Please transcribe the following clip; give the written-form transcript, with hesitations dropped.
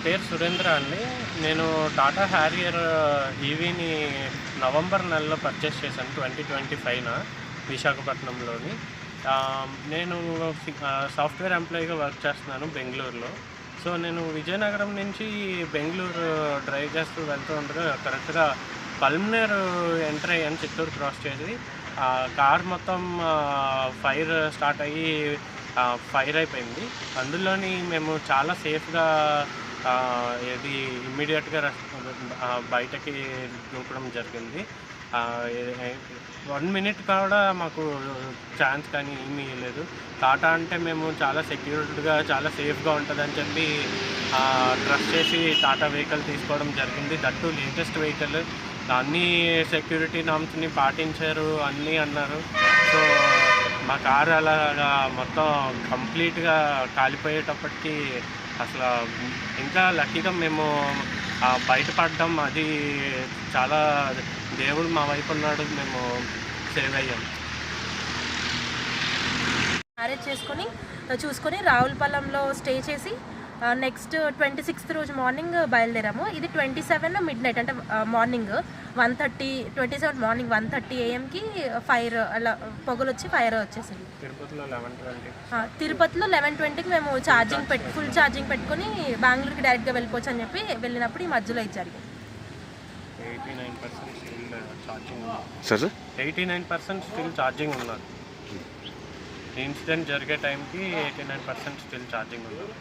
పేరు సురేంద్ర అండి. నేను టాటా హ్యారియర్ ఈవీని నవంబర్ నెలలో పర్చేస్ చేశాను 2025 విశాఖపట్నంలోని. నేను సాఫ్ట్‌వేర్ ఎంప్లాయీగా వర్క్ చేస్తున్నాను బెంగుళూరులో. సో, నేను విజయనగరం నుంచి బెంగుళూరు డ్రైవ్ చేస్తూ వెళ్తూ ఉండగా కరెక్ట్‌గా పల్మనేర్ ఎంటర్ అయ్యాను చిత్తూరు క్రాస్ చేసి. కార్ మొత్తం ఫైర్ స్టార్ట్ అయ్యి ఫైర్ అయిపోయింది. అందులోని మేము చాలా సేఫ్‌గా ఇది ఇమ్మీడియట్‌గా బయటకి దూకడం జరిగింది. 1 మినిట్ కూడా మాకు ఛాన్స్ కానీ ఏమీ లేదు. టాటా అంటే మేము చాలా సెక్యూర్డ్‌గా, చాలా సేఫ్‌గా ఉంటుందని చెప్పి ట్రస్ట్ చేసి టాటా వెహికల్ తీసుకోవడం జరిగింది. That two latest vehicle. అన్ని సెక్యూరిటీ నార్మ్స్‌ని పాటించారు అన్నీ అన్నారు. సో, మా కారు అలాగా మొత్తం కంప్లీట్‌గా కాలిపోయేటప్పటికి అసలు ఇంకా లక్కీగా మేము బయటపడ్డాం. అది చాలా దేవుడు మా వైపు ఉన్నాడు. మేము సేవ్ అయ్యాం. మ్యారేజ్ చూసుకొని రావులపాలెంలో స్టే చేసి నెక్స్ట్ 26th రోజు మార్నింగ్ బయలుదేరాము. ఇది 27 మిడ్‌నైట్ అంటే మార్నింగ్ 27 మార్నింగ్ 1:30 AM ఫైర్ అలా పొగలొచ్చి ఫైర్ వచ్చేసింది. తిరుపతిలో 11:20కి మేము ఫుల్ ఛార్జింగ్ పెట్టుకొని బెంగళూరుకి డైరెక్ట్గా వెళ్ళిపోవచ్చు అని చెప్పి వెళ్ళినప్పుడు ఈ మధ్యలో ఇది జరిగింది. 89% స్టిల్ ఛార్జింగ్ ఉన్నారు. ఇన్సిడెంట్ జరిగే టైంకి 89% స్టిల్ ఛార్జింగ్ ఉన్నారు.